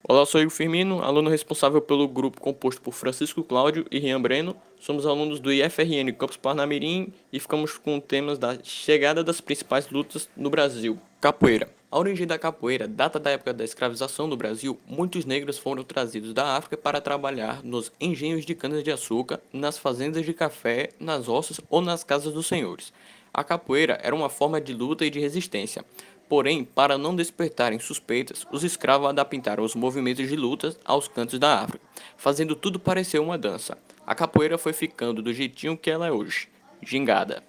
Olá, sou Igor Firmino, aluno responsável pelo grupo composto por Francisco Cláudio e Rian Breno. Somos alunos do IFRN Campus Parnamirim e ficamos com temas da chegada das principais lutas no Brasil. Capoeira. A origem da capoeira data da época da escravização no Brasil. Muitos negros foram trazidos da África para trabalhar nos engenhos de cana-de-açúcar, nas fazendas de café, nas roças ou nas casas dos senhores. A capoeira era uma forma de luta e de resistência. Porém, para não despertarem suspeitas, os escravos adaptaram os movimentos de luta aos cantos da África, fazendo tudo parecer uma dança. A capoeira foi ficando do jeitinho que ela é hoje, gingada.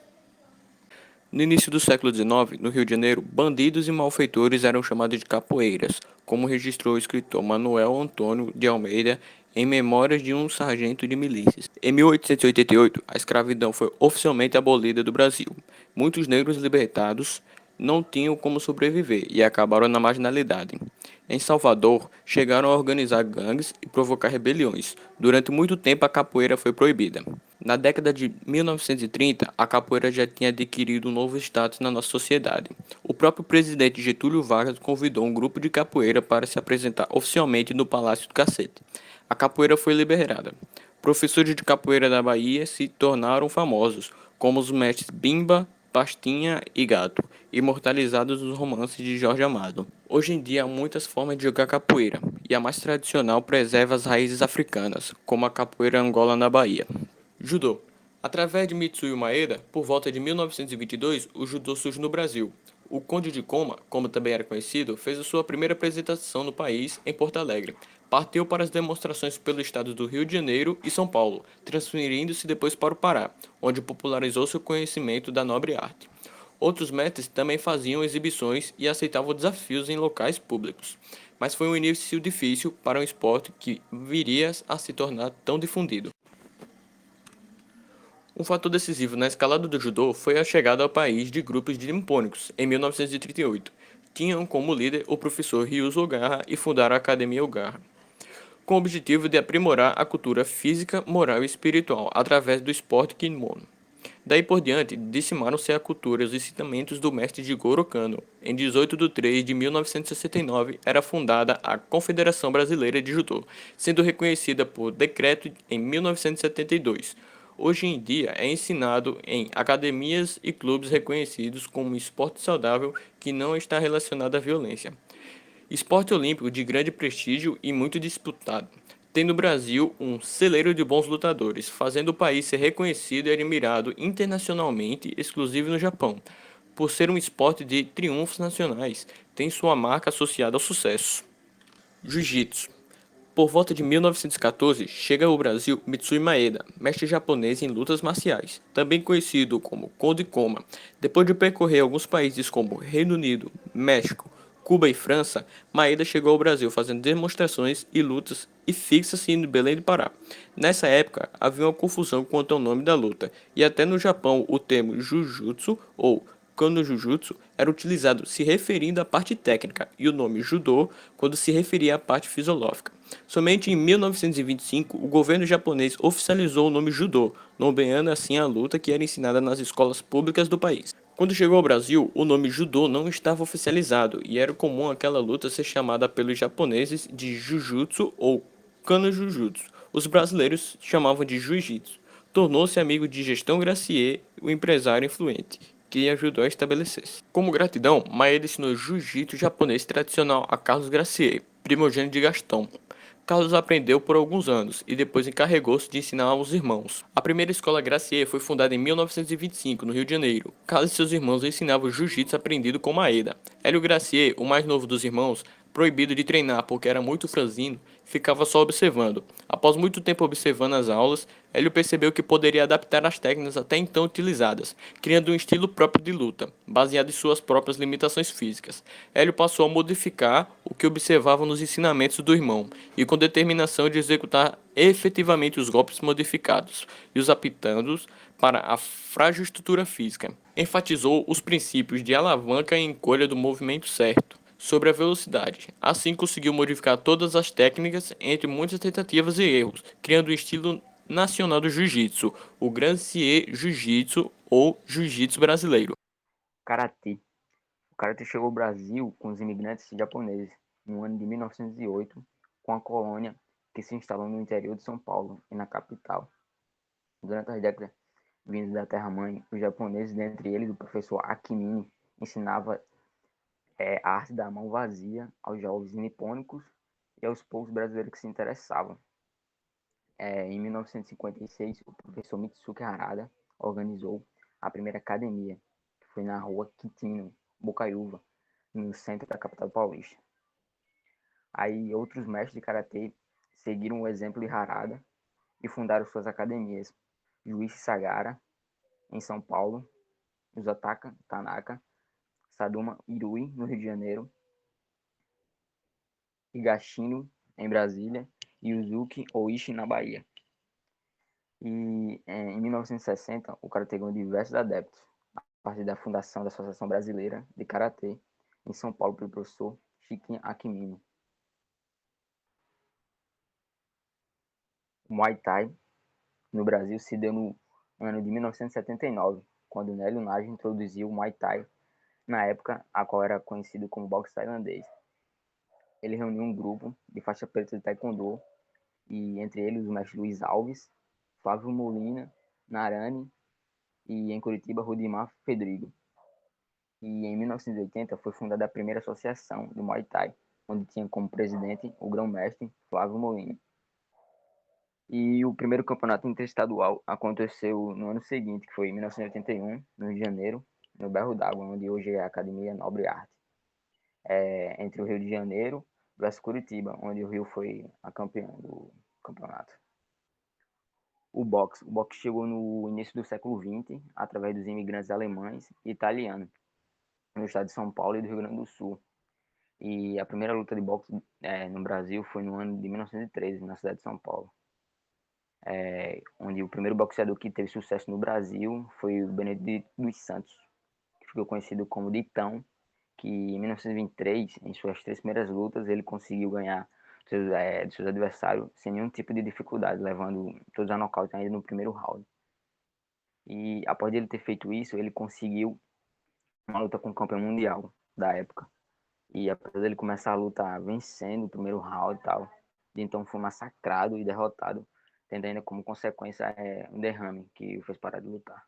No início do século XIX, no Rio de Janeiro, bandidos e malfeitores eram chamados de capoeiras, como registrou o escritor Manuel Antônio de Almeida em Memórias de um Sargento de Milícias. Em 1888, a escravidão foi oficialmente abolida do Brasil. Muitos negros libertados não tinham como sobreviver e acabaram na marginalidade. Em Salvador, chegaram a organizar gangues e provocar rebeliões. Durante muito tempo, a capoeira foi proibida. Na década de 1930, a capoeira já tinha adquirido um novo status na nossa sociedade. O próprio presidente Getúlio Vargas convidou um grupo de capoeira para se apresentar oficialmente no Palácio do Cacete. A capoeira foi liberada. Professores de capoeira da Bahia se tornaram famosos, como os mestres Bimba, Pastinha e Gato, imortalizados nos romances de Jorge Amado. Hoje em dia há muitas formas de jogar capoeira, e a mais tradicional preserva as raízes africanas, como a capoeira Angola na Bahia. Judô. Através de Mitsuyo Maeda, por volta de 1922, o judô surge no Brasil. O Conde de Coma, como também era conhecido, fez a sua primeira apresentação no país, em Porto Alegre. Partiu para as demonstrações pelo estado do Rio de Janeiro e São Paulo, transferindo-se depois para o Pará, onde popularizou seu conhecimento da nobre arte. Outros mestres também faziam exibições e aceitavam desafios em locais públicos, mas foi um início difícil para um esporte que viria a se tornar tão difundido. Um fator decisivo na escalada do judô foi a chegada ao país de grupos de nipônicos, em 1938. Tinham como líder o professor Ryuzo Ogawa e fundaram a Academia Ogawa, com o objetivo de aprimorar a cultura física, moral e espiritual através do esporte kimono. Daí por diante, dissimaram-se a cultura e os ensinamentos do mestre Jigoro Kano. Em 18 de 3 de 1969, era fundada a Confederação Brasileira de Judô, sendo reconhecida por decreto em 1972. Hoje em dia é ensinado em academias e clubes reconhecidos como esporte saudável que não está relacionado à violência. Esporte olímpico de grande prestígio e muito disputado. Tem no Brasil um celeiro de bons lutadores, fazendo o país ser reconhecido e admirado internacionalmente, exclusivo no Japão. Por ser um esporte de triunfos nacionais, tem sua marca associada ao sucesso. Jiu-Jitsu. Por volta de 1914, chega ao Brasil Mitsui Maeda, mestre japonês em lutas marciais, também conhecido como Conde Koma. Depois de percorrer alguns países como Reino Unido, México, Cuba e França, Maeda chegou ao Brasil fazendo demonstrações e lutas e fixa-se em Belém do Pará. Nessa época, havia uma confusão quanto ao nome da luta, e até no Japão o termo Jujutsu ou Kano Jujutsu era utilizado se referindo à parte técnica e o nome Judô quando se referia à parte fisiológica. Somente em 1925, o governo japonês oficializou o nome Judô, nomeando assim a luta que era ensinada nas escolas públicas do país. Quando chegou ao Brasil, o nome Judô não estava oficializado e era comum aquela luta ser chamada pelos japoneses de Jujutsu ou Kano Jujutsu. Os brasileiros chamavam de Jiu-Jitsu. Tornou-se amigo de Gestão Gracier, o empresário influente, que ajudou a estabelecer-se. Como gratidão, Maeda ensinou jiu-jitsu japonês tradicional a Carlos Gracier, primogênito de Gastão. Carlos aprendeu por alguns anos e depois encarregou-se de ensinar aos irmãos. A primeira escola Gracier foi fundada em 1925, no Rio de Janeiro. Carlos e seus irmãos ensinavam jiu-jitsu aprendido com Maeda. Hélio Gracier, o mais novo dos irmãos, proibido de treinar porque era muito franzino, ficava só observando. Após muito tempo observando as aulas, Hélio percebeu que poderia adaptar as técnicas até então utilizadas, criando um estilo próprio de luta, baseado em suas próprias limitações físicas. Hélio passou a modificar o que observava nos ensinamentos do irmão, e com determinação de executar efetivamente os golpes modificados, e os apitando para a frágil estrutura física. Enfatizou os princípios de alavanca e encolha do movimento certo sobre a velocidade. Assim conseguiu modificar todas as técnicas entre muitas tentativas e erros, criando o estilo nacional do jiu-jitsu, o Gracie Jiu-Jitsu ou Jiu-Jitsu brasileiro. Karatê. O karatê chegou ao Brasil com os imigrantes japoneses no ano de 1908, com a colônia que se instalou no interior de São Paulo e na capital. Durante as décadas vindas da Terra-mãe, os japoneses, dentre eles o professor Akimine, ensinava a arte da mão vazia aos jovens nipônicos e aos poucos brasileiros que se interessavam. Em 1956, o professor Mitsuki Harada organizou a primeira academia, que foi na rua Quintino, Bocaiúva, no centro da capital paulista. Aí outros mestres de karatê seguiram o exemplo de Harada e fundaram suas academias. Juichi Sagara, em São Paulo, Uzataka Tanaka, Saduma Irui, no Rio de Janeiro, Higashino, em Brasília, e Yuzuki Oishi, na Bahia. E em 1960, o karatê ganhou diversos adeptos, a partir da fundação da Associação Brasileira de Karatê, em São Paulo, pelo professor Shikin Akimine. O Muay Thai, no Brasil, se deu no ano de 1979, quando Nélio Nage introduziu o Muay Thai, na época a qual era conhecido como boxe tailandês. Ele reuniu um grupo de faixa preta de taekwondo, e entre eles o mestre Luiz Alves, Flávio Molina, Narani e em Curitiba Rudimar Fedrigo. E em 1980 foi fundada a primeira associação do Muay Thai, onde tinha como presidente o grão-mestre Flávio Molina. E o primeiro campeonato interestadual aconteceu no ano seguinte, que foi em 1981, no Rio de Janeiro, no Berro d'Água, onde hoje é a Academia Nobre Arte. Entre o Rio de Janeiro versus Curitiba, onde o Rio foi a campeã do campeonato. O boxe chegou no início do século XX, através dos imigrantes alemães e italianos, no estado de São Paulo e do Rio Grande do Sul. E a primeira luta de boxe no Brasil foi no ano de 1913, na cidade de São Paulo. Onde o primeiro boxeador que teve sucesso no Brasil foi o Benedito dos Santos, que ficou conhecido como Ditão, que em 1923, em suas 3 primeiras lutas, ele conseguiu ganhar de seus adversários sem nenhum tipo de dificuldade, levando todos a nocaute ainda no primeiro round. E após ele ter feito isso, ele conseguiu uma luta com o campeão mundial da época. E apesar dele começar a luta vencendo o primeiro round e tal, então foi massacrado e derrotado, tendo ainda como consequência um derrame que o fez parar de lutar.